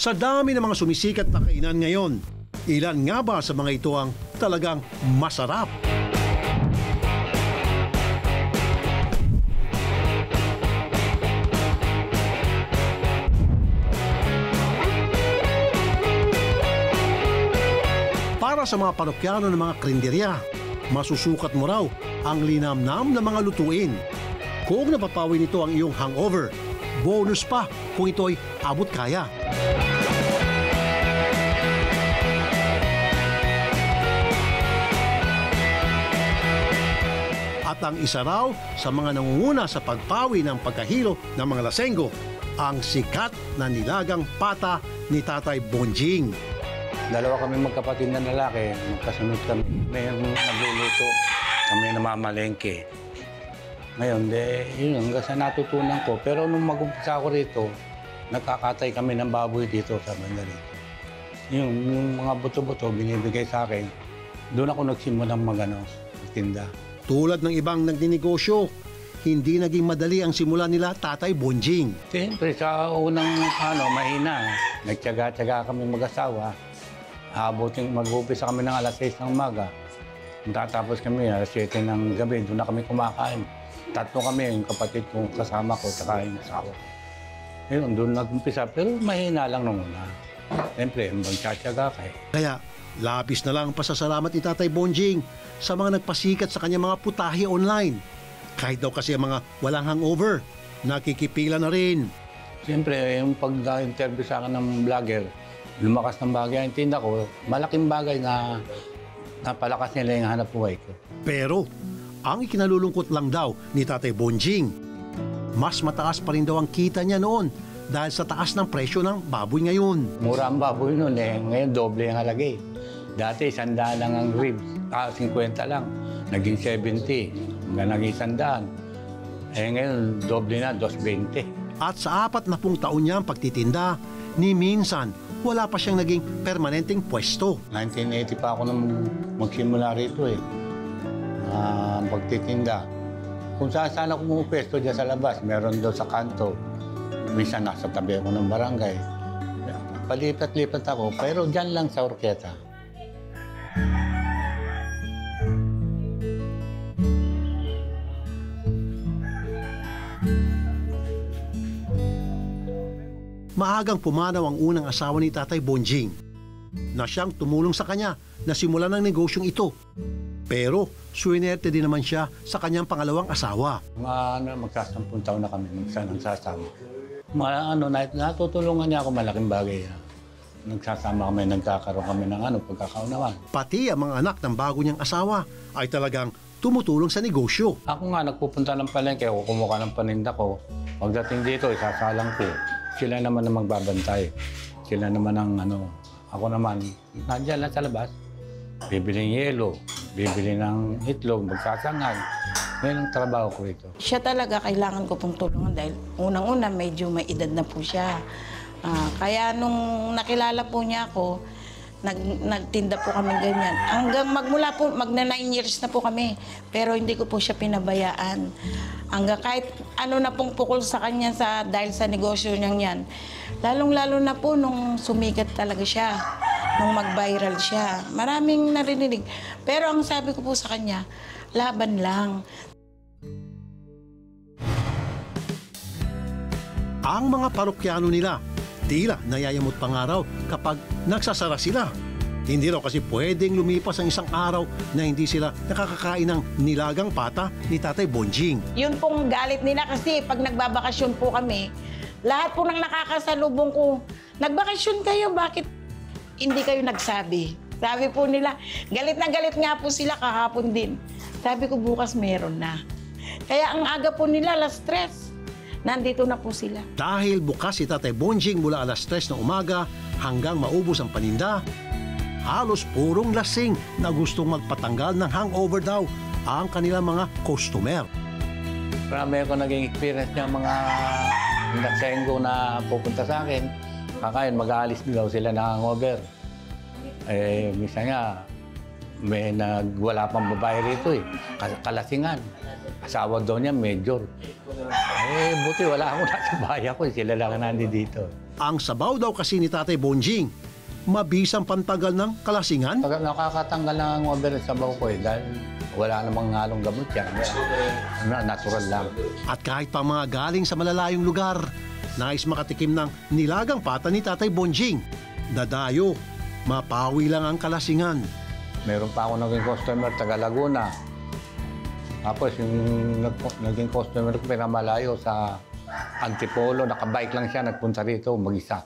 Sa dami ng mga sumisikat na kainan ngayon, ilan nga ba sa mga ito ang talagang masarap? Para sa mga parokyano ng mga karinderya, masusukat mo raw ang linamnam na mga lutuin. Kung napapawi nito ang iyong hangover, bonus pa kung ito'y abot kaya. At ang isa raw sa mga nangunguna sa pagpawi ng pagkahilo ng mga lasenggo, ang sikat na nilagang pata ni Tatay Bonjing. Dalawa kami magkapatid na lalaki, magkasunod kami. May nagluluto, kami namamalengke. Ngayon, yun hanggang sa natutunan ko. Pero nung mag-umpisa ako rito, nagkakatay kami ng baboy dito sa banda rito. Yung mga buto-buto binibigay sa akin, doon ako nagsimulang magtinda. Tulad ng ibang nagninegosyo, hindi naging madali ang simula nila Tatay Bonjing. Siyempre, sa unang mahina, nagtyaga-tyaga kami mag-asawa. Mag-umpisa kami ng alas 6 ng umaga. Tatapos kami alas 7 ng gabi, doon na kami kumakain. Tatlo kami, yung kapatid kong kasama ko, tsaka yung asawa. Yun, doon nag-umpisa, pero mahina lang nung una. Siyempre, magtsatsaga kayo. Kaya, labis na lang ang pasasalamat ni Tatay Bonjing sa mga nagpasikat sa kanyang mga putahe online. Kahit daw kasi ang mga walang hangover, nakikipila na rin. Siyempre, yung pag-interview sa akin ng vlogger, lumakas ng bagay ang tinda ko, malaking bagay na napalakas nila yung hanap buhay ko. Pero, ang ikinalulungkot lang daw ni Tatay Bonjing, mas mataas pa rin daw ang kita niya noon dahil sa taas ng presyo ng baboy ngayon. Mura ang baboy noon ngayon doble ang halagay. Dati 100 lang ang ribs, 50 lang, naging 70, hanggang naging 100. Ngayon doble na, 220. At sa 40 taon niya ang pagtitinda, ni minsan wala pa siyang naging permanenteng pwesto. 1980 pa ako nung magsimula rito pagtitinda. Kung saan ako pumupesto dyan sa labas, meron doon sa kanto. Minsan nasa tabi ako ng barangay. Palipat-lipat ako, pero dyan lang sa orketa. Maagang pumanaw ang unang asawa ni Tatay Bonjing na siyang tumulong sa kanya na simulan ng negosyong ito. Pero suwinerte din naman siya sa kanyang pangalawang asawa. Magsasampung taon na kami nagsasama. Natutulungan niya ako malaking bagay. Nagsasama kami, nagkakaroon kami ng pagkakaunawan. Pati ang mga anak ng bago niyang asawa ay talagang tumutulong sa negosyo. Ako nga, nagpupunta ng palengke, ako kumuha ng paninda ko. Pagdating dito, isasalang ko. Sila naman ang magbabantay. Sila naman ang ako naman, nandiyan lang sa labas. Bibili ng yelo, bibili ng itlog, magsasangan. Ngayon ang trabaho ko ito. Siya talaga kailangan ko pong tulungan dahil unang-una medyo may edad na po siya. Kaya nung nakilala po niya ako, nagtinda po kami ganyan. Hanggang magmula po, magna 9 years na po kami. Pero hindi ko po siya pinabayaan. Hanggang kahit na pong pukol sa kanya dahil sa negosyo niyang yan. Lalong-lalo na po nung sumikat talaga siya. Nung mag-viral siya. Maraming narinig. Pero ang sabi ko po sa kanya, laban lang. Ang mga parokyano nila, tila nayayamot pa nga raw kapag nagsasara sila. Hindi raw kasi pwedeng lumipas ang isang araw na hindi sila nakakakain ng nilagang pata ni Tatay Bonjing. Yun pong galit nila kasi pag nagbabakasyon po kami, lahat po ng nakakasalubong ko, nagbakasyon kayo, bakit hindi kayo nagsabi? Sabi po nila, galit na galit nga po sila kahapon din. Sabi ko bukas meron na. Kaya ang aga po nila, alas 3. Nandito na po sila. Dahil bukas si Tatay Bonjing mula alas 3 ng umaga hanggang maubos ang paninda, halos purong lasing na gustong magpatanggal ng hangover daw ang kanilang mga customer. Marami ako naging experience ng mga nagsenggo na pupunta sa akin. Kakain, mag-aalis daw sila ng hangover. Minsan nga, wala pang babae rito kalasingan. asawa daw niya, major. Buti wala akong nasa bahay ko. Sila lang nandito. Ang sabaw daw kasi ni Tatay Bonjing, mabisang pantagal ng kalasingan. Pag nakakatanggal na ang overall sabaw ko dahil wala namang halong gamot yan. Natural lang. At kahit pa mga galing sa malalayong lugar, nais makatikim ng nilagang pata ni Tatay Bonjing. Dadayo, mapawi lang ang kalasingan. Meron pa ako naging customer, taga Laguna. Tapos yung naging customer ko, pinamalayo sa Antipolo, nakabike lang siya, nagpunta rito, mag-isa.